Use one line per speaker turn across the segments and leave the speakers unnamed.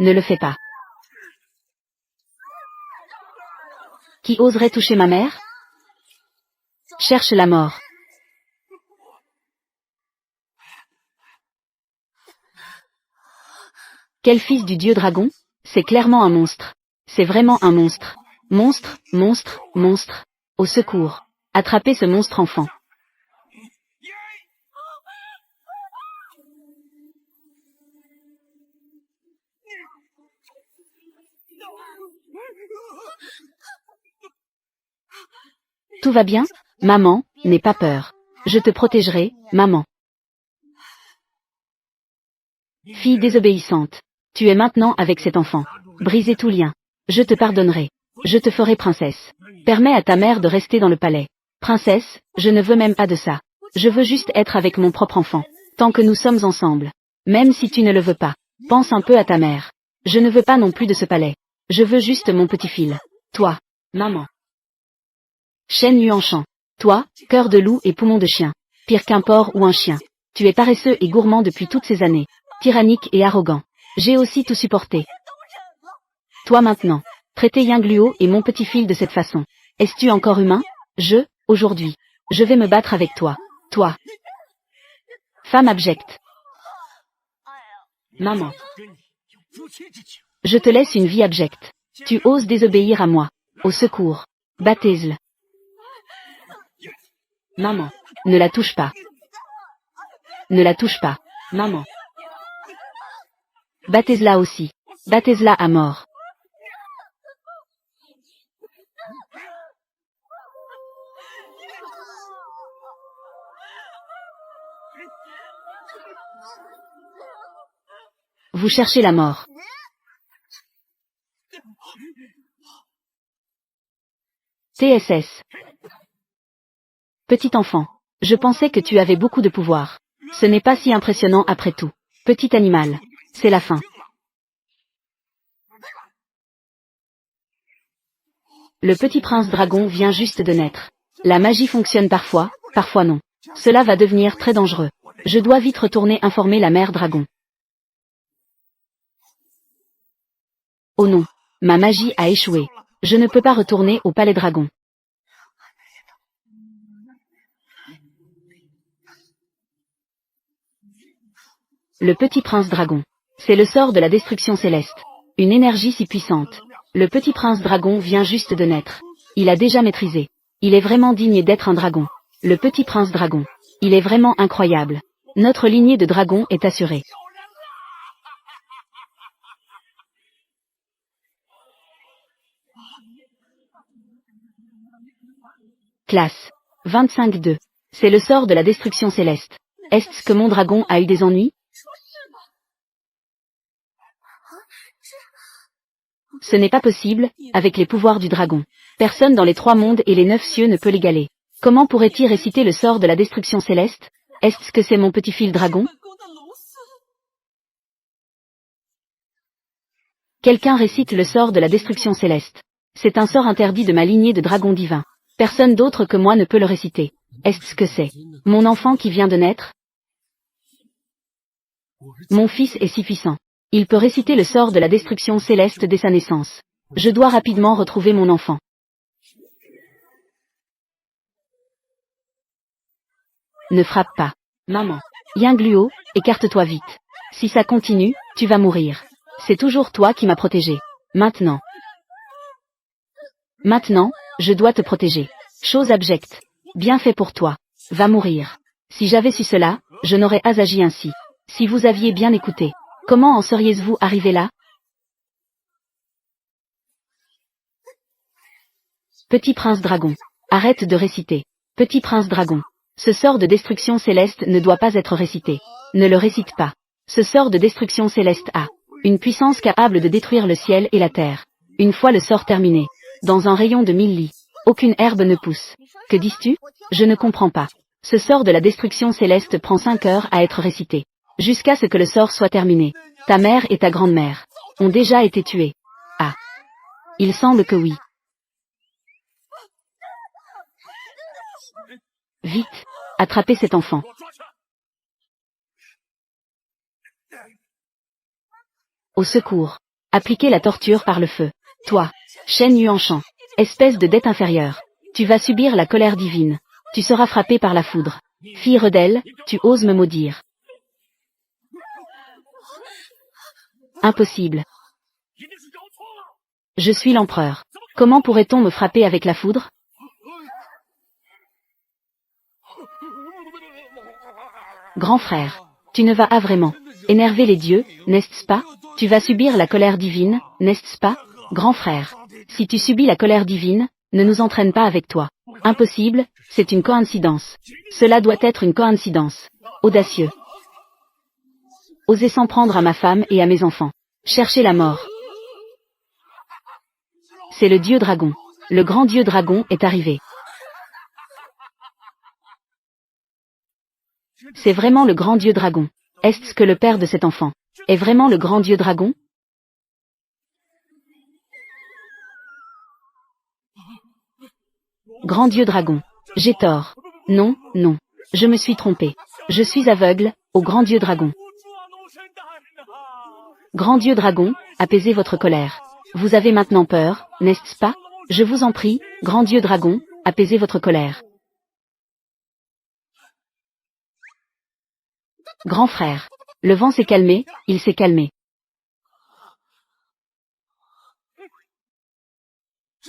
Ne le fais pas. Qui oserait toucher ma mère? Cherche la mort. Quel fils du dieu dragon? C'est clairement un monstre. C'est vraiment un monstre. Monstre, monstre, monstre. Au secours. Attrapez ce monstre enfant. Tout va bien? Maman, n'aie pas peur. Je te protégerai, maman. Fille désobéissante. Tu es maintenant avec cet enfant. Brisez tout lien. Je te pardonnerai. Je te ferai princesse. Permets à ta mère de rester dans le palais. Princesse, je ne veux même pas de ça. Je veux juste être avec mon propre enfant. Tant que nous sommes ensemble. Même si tu ne le veux pas. Pense un peu à ta mère. Je ne veux pas non plus de ce palais. Je veux juste mon petit fil. Toi, maman. Shen Yuanshan. Toi, cœur de loup et poumon de chien. Pire qu'un porc ou un chien. Tu es paresseux et gourmand depuis toutes ces années. Tyrannique et arrogant. J'ai aussi tout supporté. Toi maintenant. Traiter Yingluo et mon petit fil de cette façon. Es-tu encore humain? Aujourd'hui. Je vais me battre avec toi. Toi. Femme abjecte. Maman. Je te laisse une vie abjecte. Tu oses désobéir à moi. Au secours. Battez-le. Maman. Ne la touche pas. Ne la touche pas. Maman. Battez-la aussi. Battez-la à mort. Vous cherchez la mort. TSS. Petit enfant. Je pensais que tu avais beaucoup de pouvoir. Ce n'est pas si impressionnant après tout. Petit animal. C'est la fin. Le petit prince dragon vient juste de naître. La magie fonctionne parfois, parfois non. Cela va devenir très dangereux. Je dois vite retourner informer la mère dragon. Oh non. Ma magie a échoué. Je ne peux pas retourner au palais dragon. Le petit prince dragon. C'est le sort de la destruction céleste. Une énergie si puissante. Le petit prince dragon vient juste de naître. Il a déjà maîtrisé. Il est vraiment digne d'être un dragon. Le petit prince dragon. Il est vraiment incroyable. Notre lignée de dragons est assurée. Classe 25-2. C'est le sort de la destruction céleste. Est-ce que mon dragon a eu des ennuis? Ce n'est pas possible, avec les pouvoirs du dragon. Personne dans les 3 mondes et les 9 cieux ne peut l'égaler. Comment pourrait-il réciter le sort de la destruction céleste? Est-ce que c'est mon petit fil dragon? Quelqu'un récite le sort de la destruction céleste. C'est un sort interdit de ma lignée de dragons divins. Personne d'autre que moi ne peut le réciter. Est-ce que c'est mon enfant qui vient de naître? Mon fils est si puissant. Il peut réciter le sort de la destruction céleste dès sa naissance. Je dois rapidement retrouver mon enfant. Ne frappe pas. Maman. Yingluo, écarte-toi vite. Si ça continue, tu vas mourir. C'est toujours toi qui m'as protégé. Maintenant. Maintenant, je dois te protéger. Chose abjecte. Bien fait pour toi. Va mourir. Si j'avais su cela, je n'aurais pas agi ainsi. Si vous aviez bien écouté. Comment en seriez-vous arrivé là? Petit prince dragon. Arrête de réciter. Petit prince dragon. Ce sort de destruction céleste ne doit pas être récité. Ne le récite pas. Ce sort de destruction céleste a une puissance capable de détruire le ciel et la terre. Une fois le sort terminé, dans un rayon de 1000 lits, aucune herbe ne pousse. Que dis-tu? Je ne comprends pas. Ce sort de la destruction céleste prend 5 heures à être récité. Jusqu'à ce que le sort soit terminé. Ta mère et ta grand-mère ont déjà été tuées. Ah. Il semble que oui. Vite, attrapez cet enfant. Au secours. Appliquer la torture par le feu. Toi, Shen Yuanshan, espèce de dette inférieure. Tu vas subir la colère divine. Tu seras frappé par la foudre. Fille rebelle, tu oses me maudire. Impossible. Je suis l'empereur. Comment pourrait-on me frapper avec la foudre? Grand frère, tu ne vas pas vraiment énerver les dieux, n'est-ce pas? Tu vas subir la colère divine, n'est-ce pas? Grand frère, si tu subis la colère divine, ne nous entraîne pas avec toi. Impossible, c'est une coïncidence. Cela doit être une coïncidence. Audacieux. Osez s'en prendre à ma femme et à mes enfants. Cherchez la mort. C'est le dieu dragon. Le grand dieu dragon est arrivé. C'est vraiment le grand dieu dragon. Est-ce que le père de cet enfant est vraiment le grand dieu dragon? Grand dieu dragon. J'ai tort. Non, non. Je me suis trompé. Je suis aveugle, au grand dieu dragon. Grand dieu dragon, apaisez votre colère. Vous avez maintenant peur, n'est-ce pas? Je vous en prie, grand dieu dragon, apaisez votre colère. Grand frère. Le vent s'est calmé, il s'est calmé.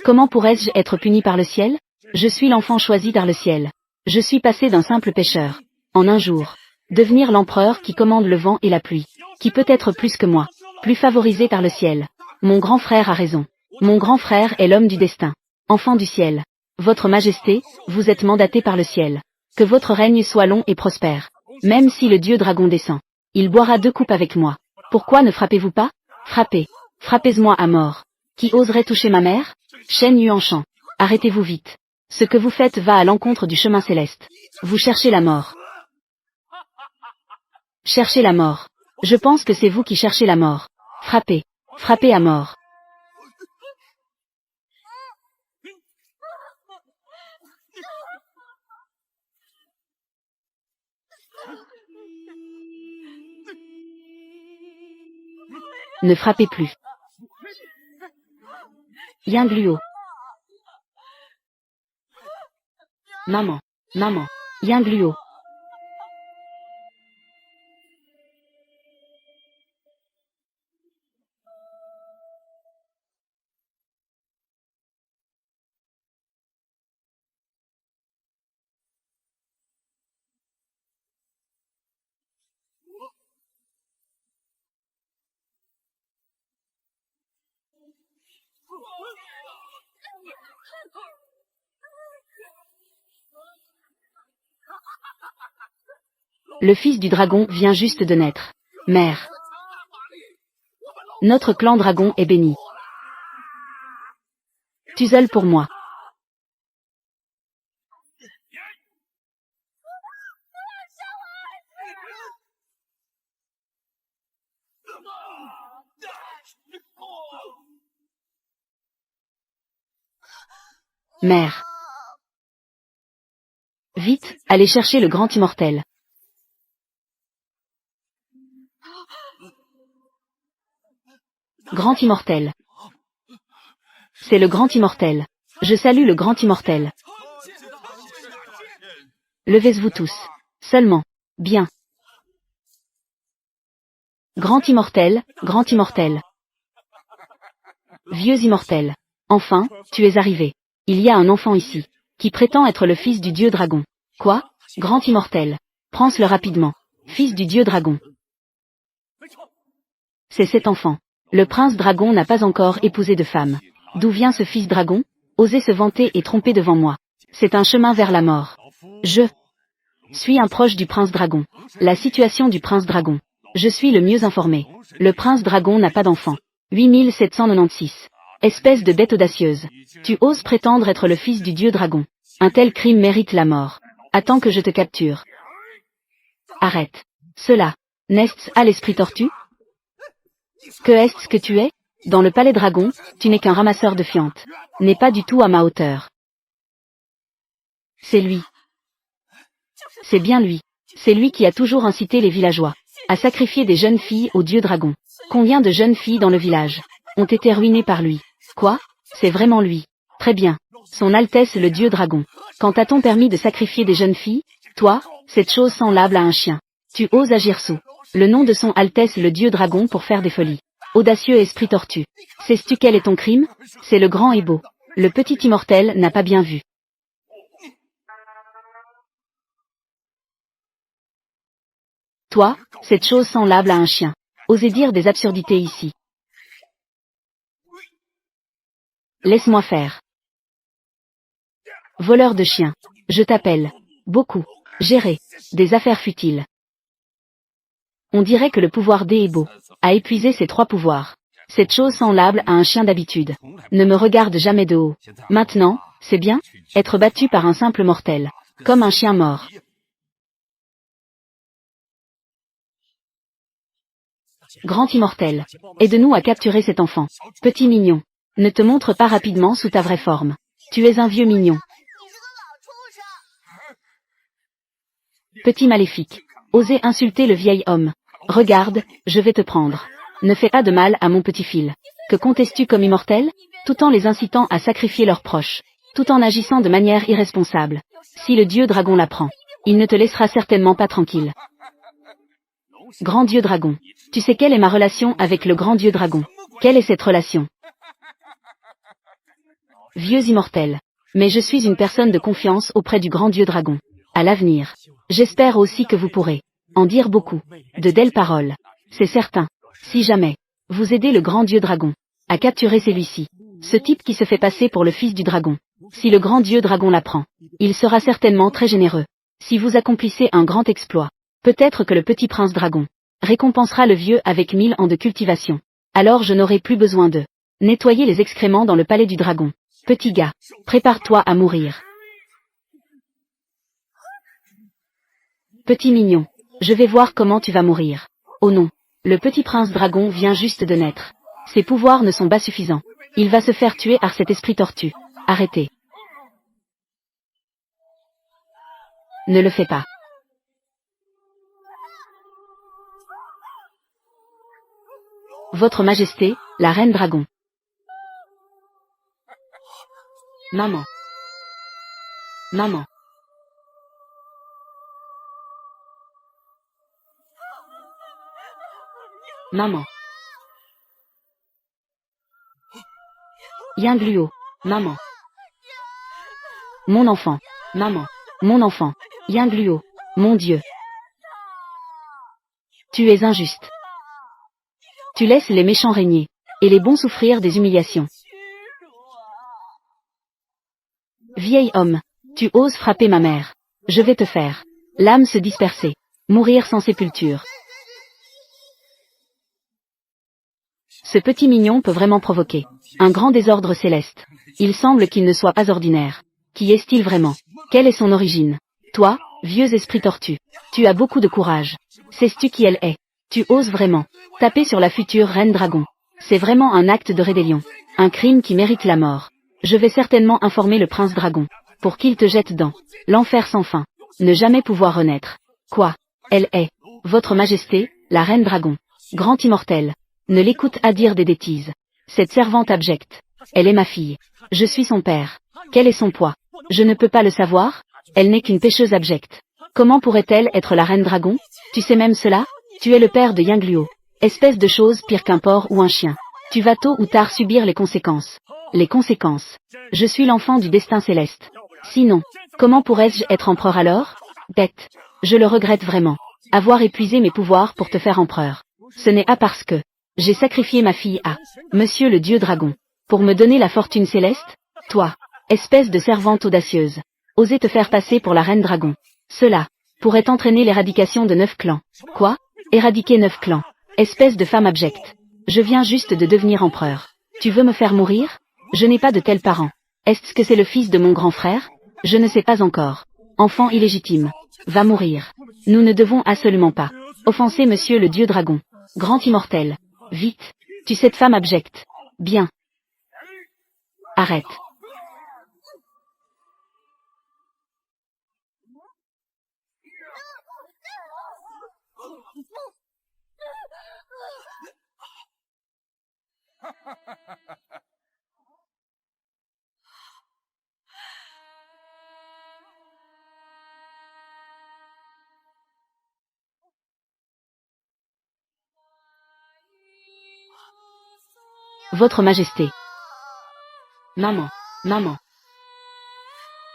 Comment pourrais-je être puni par le ciel? Je suis l'enfant choisi par le ciel. Je suis passé d'un simple pêcheur, en un jour, devenir l'empereur qui commande le vent et la pluie, qui peut être plus que moi, plus favorisé par le ciel. Mon grand frère a raison. Mon grand frère est l'homme du destin, enfant du ciel. Votre Majesté, vous êtes mandaté par le ciel. Que votre règne soit long et prospère. Même si le dieu dragon descend, il boira 2 coupes avec moi. Pourquoi ne frappez-vous pas? Frappez. Frappez-moi à mort. Qui oserait toucher ma mère? Shen Yuanshan. Arrêtez-vous vite. Ce que vous faites va à l'encontre du chemin céleste. Vous cherchez la mort. Cherchez la mort. Je pense que c'est vous qui cherchez la mort. Frappez. Frappez à mort. Ne frappez plus. Yingluo. Maman. Maman. Yingluo. Le fils du dragon vient juste de naître. Mère. Notre clan dragon est béni. Tuzel pour moi. Mère. Vite, allez chercher le grand immortel. Grand immortel. C'est le grand immortel. Je salue le grand immortel. Levez-vous tous. Seulement. Bien. Grand immortel, grand immortel. Vieux immortel. Enfin, tu es arrivé. Il y a un enfant ici, qui prétend être le fils du dieu dragon. Quoi? Grand immortel. Prends-le rapidement. Fils du dieu dragon. C'est cet enfant. Le prince dragon n'a pas encore épousé de femme. D'où vient ce fils dragon? Osez se vanter et tromper devant moi. C'est un chemin vers la mort. Je suis un proche du prince dragon. La situation du prince dragon. Je suis le mieux informé. Le prince dragon n'a pas d'enfant. 8796. Espèce de bête audacieuse. Tu oses prétendre être le fils du dieu dragon. Un tel crime mérite la mort. Attends que je te capture. Arrête. Cela. N'est-ce à l'esprit tortue? Que est-ce que tu es? Dans le palais dragon, tu n'es qu'un ramasseur de fientes. N'est pas du tout à ma hauteur. C'est lui. C'est bien lui. C'est lui qui a toujours incité les villageois à sacrifier des jeunes filles au dieu dragon. Combien de jeunes filles dans le village ont été ruinées par lui? Quoi? C'est vraiment lui. Très bien. Son Altesse le Dieu Dragon. Quand t'a-t-on permis de sacrifier des jeunes filles? Toi, cette chose semblable à un chien. Tu oses agir sous le nom de son Altesse le Dieu Dragon pour faire des folies. Audacieux esprit tortu. Sais-tu quel est ton crime? C'est le grand et beau. Le petit immortel n'a pas bien vu. Toi, cette chose semblable à un chien. Osez dire des absurdités ici. Laisse-moi faire. Voleur de chiens. Je t'appelle. Beaucoup. Gérer. Des affaires futiles. On dirait que le pouvoir D est beau. A épuisé ses 3 pouvoirs. Cette chose semblable à un chien d'habitude. Ne me regarde jamais de haut. Maintenant, c'est bien? Être battu par un simple mortel. Comme un chien mort. Grand immortel. Aide-nous à capturer cet enfant. Petit mignon. Ne te montre pas rapidement sous ta vraie forme. Tu es un vieux mignon. Petit maléfique. Osez insulter le vieil homme. Regarde, je vais te prendre. Ne fais pas de mal à mon petit fil. Que contestes-tu comme immortel? Tout en les incitant à sacrifier leurs proches. Tout en agissant de manière irresponsable. Si le dieu dragon l'apprend, il ne te laissera certainement pas tranquille. Grand dieu dragon. Tu sais quelle est ma relation avec le grand dieu dragon? Quelle est cette relation? Vieux immortel. Mais je suis une personne de confiance auprès du grand dieu dragon. À l'avenir. J'espère aussi que vous pourrez en dire beaucoup. De belles paroles. C'est certain. Si jamais vous aidez le grand dieu dragon à capturer celui-ci, ce type qui se fait passer pour le fils du dragon, si le grand dieu dragon l'apprend, il sera certainement très généreux. Si vous accomplissez un grand exploit, peut-être que le petit prince dragon récompensera le vieux avec 1000 ans de cultivation. Alors je n'aurai plus besoin de nettoyer les excréments dans le palais du dragon. Petit gars, prépare-toi à mourir. Petit mignon, je vais voir comment tu vas mourir. Oh non, le petit prince dragon vient juste de naître. Ses pouvoirs ne sont pas suffisants. Il va se faire tuer par cet esprit tortu. Arrêtez. Ne le fais pas. Votre Majesté, la Reine Dragon. Maman. Maman. Maman. Yingluo. Maman. Mon enfant. Maman. Mon enfant. Yingluo. Mon Dieu. Tu es injuste. Tu laisses les méchants régner, et les bons souffrir des humiliations. Vieil homme, tu oses frapper ma mère. Je vais te faire l'âme se disperser, mourir sans sépulture. Ce petit mignon peut vraiment provoquer un grand désordre céleste. Il semble qu'il ne soit pas ordinaire. Qui est-il vraiment? Quelle est son origine? Toi, vieux esprit tortu, tu as beaucoup de courage. Sais-tu qui elle est? Tu oses vraiment taper sur la future reine dragon. C'est vraiment un acte de rébellion. Un crime qui mérite la mort. Je vais certainement informer le prince dragon pour qu'il te jette dans l'enfer sans fin. Ne jamais pouvoir renaître. Quoi? Elle est votre Majesté, la reine dragon. Grand immortel. Ne l'écoute à dire des bêtises. Cette servante abjecte. Elle est ma fille. Je suis son père. Quel est son poids? Je ne peux pas le savoir. Elle n'est qu'une pêcheuse abjecte. Comment pourrait-elle être la reine dragon? Tu sais même cela? Tu es le père de Yingluo. Espèce de chose pire qu'un porc ou un chien. Tu vas tôt ou tard subir les conséquences. Les conséquences. Je suis l'enfant du destin céleste. Sinon, comment pourrais-je être empereur alors? Bête. Je le regrette vraiment. Avoir épuisé mes pouvoirs pour te faire empereur. Ce n'est pas parce que j'ai sacrifié ma fille à Monsieur le Dieu Dragon pour me donner la fortune céleste. Toi, espèce de servante audacieuse, oser te faire passer pour la reine dragon. Cela pourrait entraîner l'éradication de 9 clans. Quoi? Éradiquer 9 clans. Espèce de femme abjecte. Je viens juste de devenir empereur. Tu veux me faire mourir? Je n'ai pas de tels parents. Est-ce que c'est le fils de mon grand frère? Je ne sais pas encore. Enfant illégitime. Va mourir. Nous ne devons absolument pas offenser Monsieur le Dieu Dragon. Grand immortel. Vite. Tu cette femme abjecte. Bien. Arrête. Votre Majesté. Maman, maman,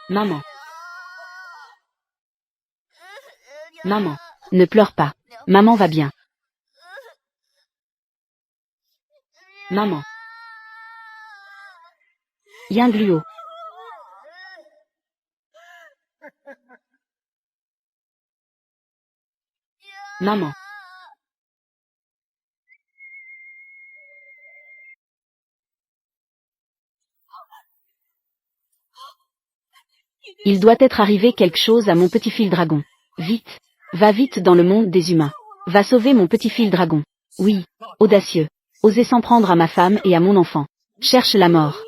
maman, maman. Ne pleure pas. Maman va bien. Maman. Yingluo. Maman. Il doit être arrivé quelque chose à mon petit fil dragon. Vite. Va vite dans le monde des humains. Va sauver mon petit fil dragon. Oui. Audacieux. Osez s'en prendre à ma femme et à mon enfant. Cherche la mort.